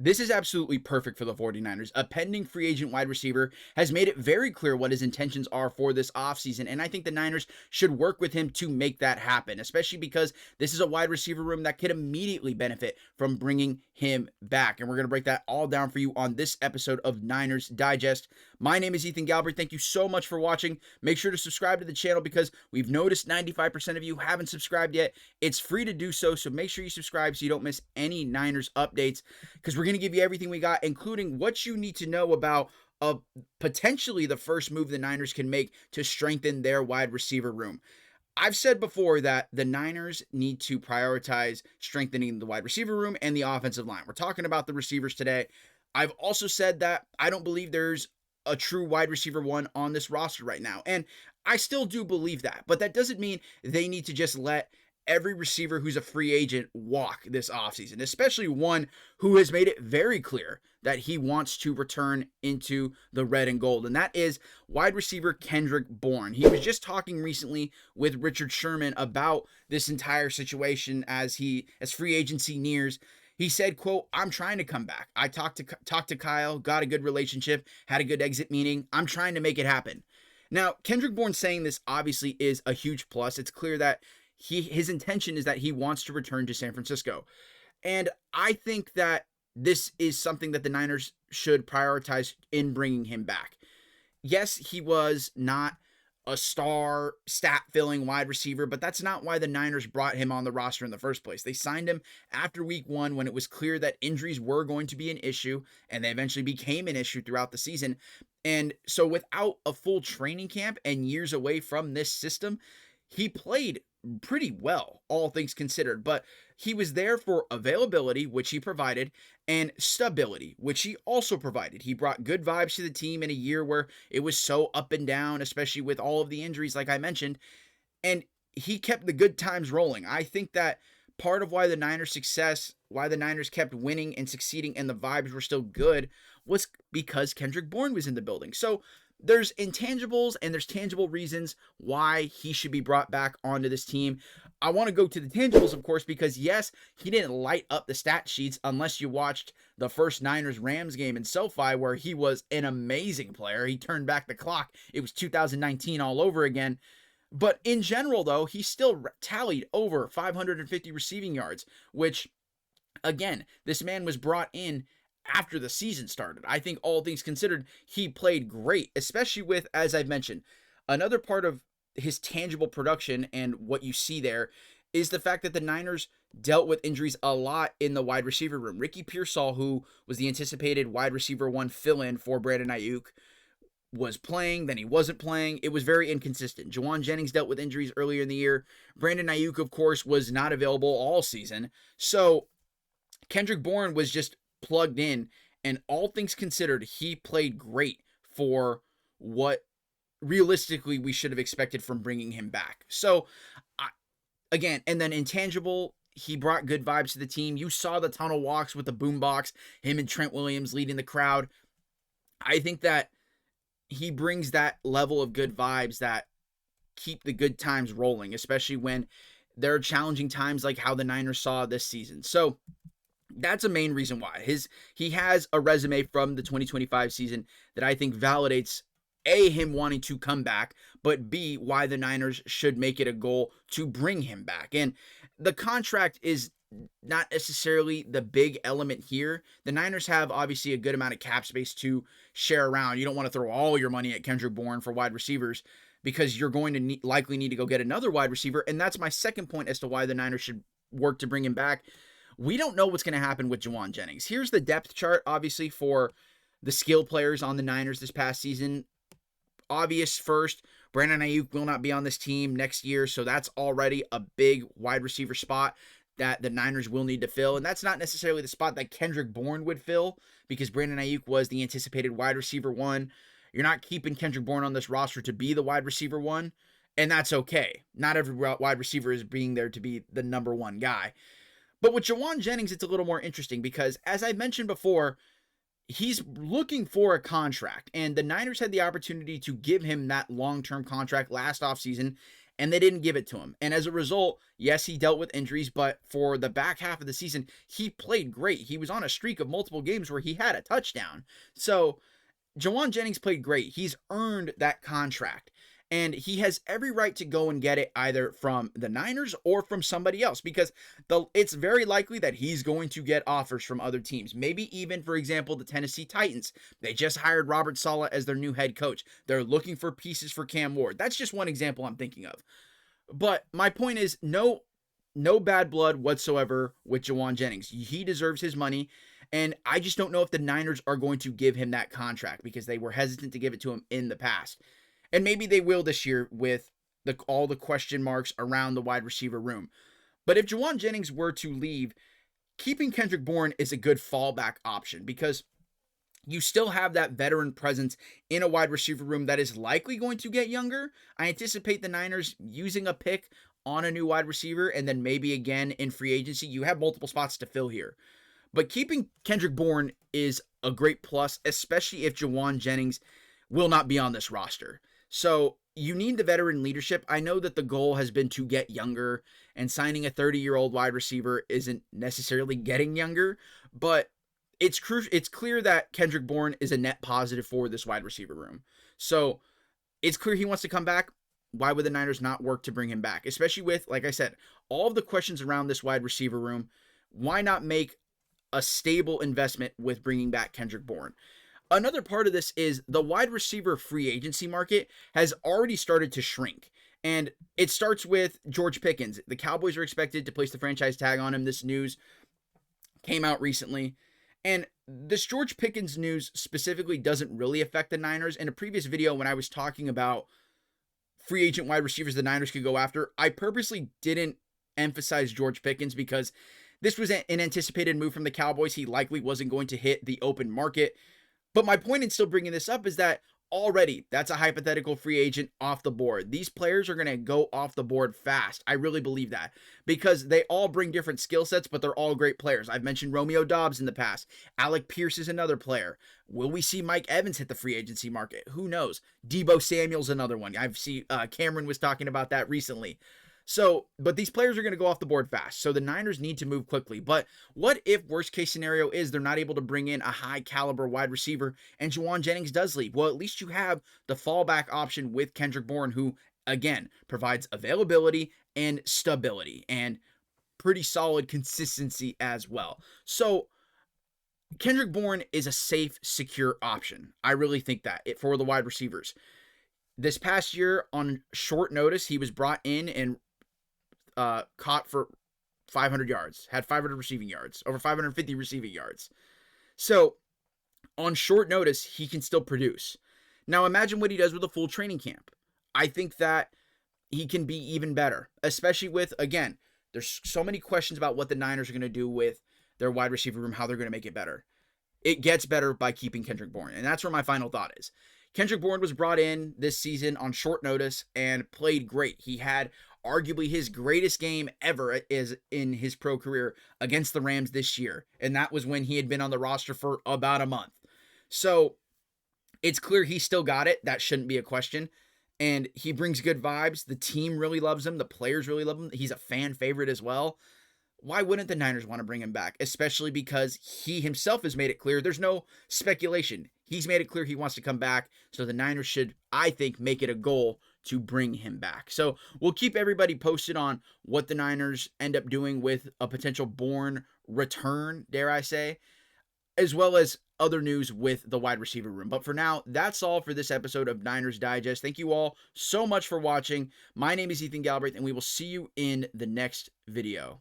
This is absolutely perfect for the 49ers. A pending free agent wide receiver has made it very clear what his intentions are for this offseason, and I think the Niners should work with him to make that happen, especially because this is a wide receiver room that could immediately benefit from bringing him back. And we're going to break that all down for you on this episode of Niners Digest. My name is Ethan Galbraith. Thank you so much for watching. Make sure to subscribe to the channel because we've noticed 95% of you haven't subscribed yet. It's free to do so, so make sure you subscribe so you don't miss any Niners updates, because we're going to give you everything we got, including what you need to know about potentially the first move the Niners can make to strengthen their wide receiver room. I've said before that the Niners need to prioritize strengthening the wide receiver room and the offensive line. We're talking about the receivers today. I've also said that I don't believe there's a true wide receiver one on this roster right now, and I still do believe that, but that doesn't mean they need to just let every receiver who's a free agent walk this offseason, especially one who has made it very clear that he wants to return into the red and gold, and that is wide receiver Kendrick Bourne. He was just talking recently with Richard Sherman about this entire situation as free agency nears. He said, quote, "I'm trying to come back. I talked to Kyle, got a good relationship, had a good exit meeting. I'm trying to make it happen." Now, Kendrick Bourne saying this obviously is a huge plus. It's clear that his intention is that he wants to return to San Francisco. And I think that this is something that the Niners should prioritize in bringing him back. Yes, he was not a star stat-filling wide receiver, but that's not why the Niners brought him on the roster in the first place. They signed him after week 1 when it was clear that injuries were going to be an issue, and they eventually became an issue throughout the season. And so without a full training camp and years away from this system, he played pretty well, all things considered, but he was there for availability, which he provided, and stability, which he also provided. He brought good vibes to the team in a year where it was so up and down, especially with all of the injuries, like I mentioned, and he kept the good times rolling. I think that part of why the Niners' success, why the Niners kept winning and succeeding and the vibes were still good, was because Kendrick Bourne was in the building. So there's intangibles and there's tangible reasons why he should be brought back onto this team. I want to go to the tangibles, of course, because yes, he didn't light up the stat sheets unless you watched the first Niners-Rams game in SoFi, where he was an amazing player. He turned back the clock. It was 2019 all over again. But in general, though, he still tallied over 550 receiving yards, which, again, this man was brought in after the season started. I think all things considered, he played great, especially with, as I've mentioned, another part of his tangible production and what you see there is the fact that the Niners dealt with injuries a lot in the wide receiver room. Ricky Pearsall, who was the anticipated wide receiver 1 fill-in for Brandon Ayuk, was playing, then he wasn't playing. It was very inconsistent. Juwan Jennings dealt with injuries earlier in the year. Brandon Ayuk, of course, was not available all season. So Kendrick Bourne was just plugged in, and all things considered, he played great for what realistically we should have expected from bringing him back. So again, and then intangible, he brought good vibes to the team. You saw the tunnel walks with the boombox, him and Trent Williams leading the crowd. I think that he brings that level of good vibes that keep the good times rolling, especially when there are challenging times like how the Niners saw this season. So that's a main reason why. He has a resume from the 2025 season that I think validates A, him wanting to come back, but B, why the Niners should make it a goal to bring him back. And the contract is not necessarily the big element here. The Niners have obviously a good amount of cap space to share around. You don't want to throw all your money at Kendrick Bourne for wide receivers because you're going to likely need to go get another wide receiver. And that's my second point as to why the Niners should work to bring him back. We don't know what's going to happen with Juwan Jennings. Here's the depth chart, obviously, for the skill players on the Niners this past season. Obvious first, Brandon Ayuk will not be on this team next year, so that's already a big wide receiver spot that the Niners will need to fill. And that's not necessarily the spot that Kendrick Bourne would fill because Brandon Ayuk was the anticipated wide receiver 1. You're not keeping Kendrick Bourne on this roster to be the wide receiver 1, and that's okay. Not every wide receiver is being there to be the number 1 guy. But with Juwan Jennings, it's a little more interesting because, as I mentioned before, he's looking for a contract, and the Niners had the opportunity to give him that long-term contract last offseason, and they didn't give it to him. And as a result, yes, he dealt with injuries, but for the back half of the season, he played great. He was on a streak of multiple games where he had a touchdown. So Jauan Jennings played great. He's earned that contract. And he has every right to go and get it either from the Niners or from somebody else, because it's very likely that he's going to get offers from other teams. Maybe even, for example, the Tennessee Titans. They just hired Robert Saleh as their new head coach. They're looking for pieces for Cam Ward. That's just one example I'm thinking of. But my point is, no bad blood whatsoever with Jauan Jennings. He deserves his money. And I just don't know if the Niners are going to give him that contract because they were hesitant to give it to him in the past. And maybe they will this year with all the question marks around the wide receiver room. But if Jauan Jennings were to leave, keeping Kendrick Bourne is a good fallback option because you still have that veteran presence in a wide receiver room that is likely going to get younger. I anticipate the Niners using a pick on a new wide receiver and then maybe again in free agency. You have multiple spots to fill here. But keeping Kendrick Bourne is a great plus, especially if Jauan Jennings will not be on this roster. So you need the veteran leadership. I know that the goal has been to get younger, and signing a 30-year-old wide receiver isn't necessarily getting younger, but it's clear that Kendrick Bourne is a net positive for this wide receiver room. So it's clear he wants to come back. Why would the Niners not work to bring him back? Especially with, like I said, all of the questions around this wide receiver room. Why not make a stable investment with bringing back Kendrick Bourne? Another part of this is the wide receiver free agency market has already started to shrink. And it starts with George Pickens. The Cowboys are expected to place the franchise tag on him. This news came out recently. And this George Pickens news specifically doesn't really affect the Niners. In a previous video when I was talking about free agent wide receivers the Niners could go after, I purposely didn't emphasize George Pickens because this was an anticipated move from the Cowboys. He likely wasn't going to hit the open market. But my point in still bringing this up is that already that's a hypothetical free agent off the board. These players are going to go off the board fast. I really believe that because they all bring different skill sets, but they're all great players. I've mentioned Romeo Doubs in the past. Alec Pierce is another player. Will we see Mike Evans hit the free agency market? Who knows? Debo Samuel's another one. I've seen Cameron was talking about that recently. So, but these players are going to go off the board fast. So the Niners need to move quickly. But what if worst case scenario is they're not able to bring in a high caliber wide receiver and Jauan Jennings does leave? Well, at least you have the fallback option with Kendrick Bourne, who again provides availability and stability and pretty solid consistency as well. So Kendrick Bourne is a safe, secure option. I really think that for the wide receivers. This past year on short notice, he was brought in and caught for 500 yards, had 500 receiving yards, over 550 receiving yards. So on short notice, he can still produce. Now imagine what he does with a full training camp. I think that he can be even better, especially with, again, there's so many questions about what the Niners are going to do with their wide receiver room, how they're going to make it better. It gets better by keeping Kendrick Bourne. And that's where my final thought is. Kendrick Bourne was brought in this season on short notice and played great. He had arguably his greatest game ever is in his pro career against the Rams this year. And that was when he had been on the roster for about a month. So it's clear he still got it. That shouldn't be a question. And he brings good vibes. The team really loves him. The players really love him. He's a fan favorite as well. Why wouldn't the Niners want to bring him back? Especially because he himself has made it clear. There's no speculation. He's made it clear he wants to come back. So the Niners should, I think, make it a goal to bring him back. So we'll keep everybody posted on what the Niners end up doing with a potential Bourne return, dare I say, as well as other news with the wide receiver room. But for now, that's all for this episode of Niners Digest. Thank you all so much for watching. My name is Ethan Galbraith, and we will see you in the next video.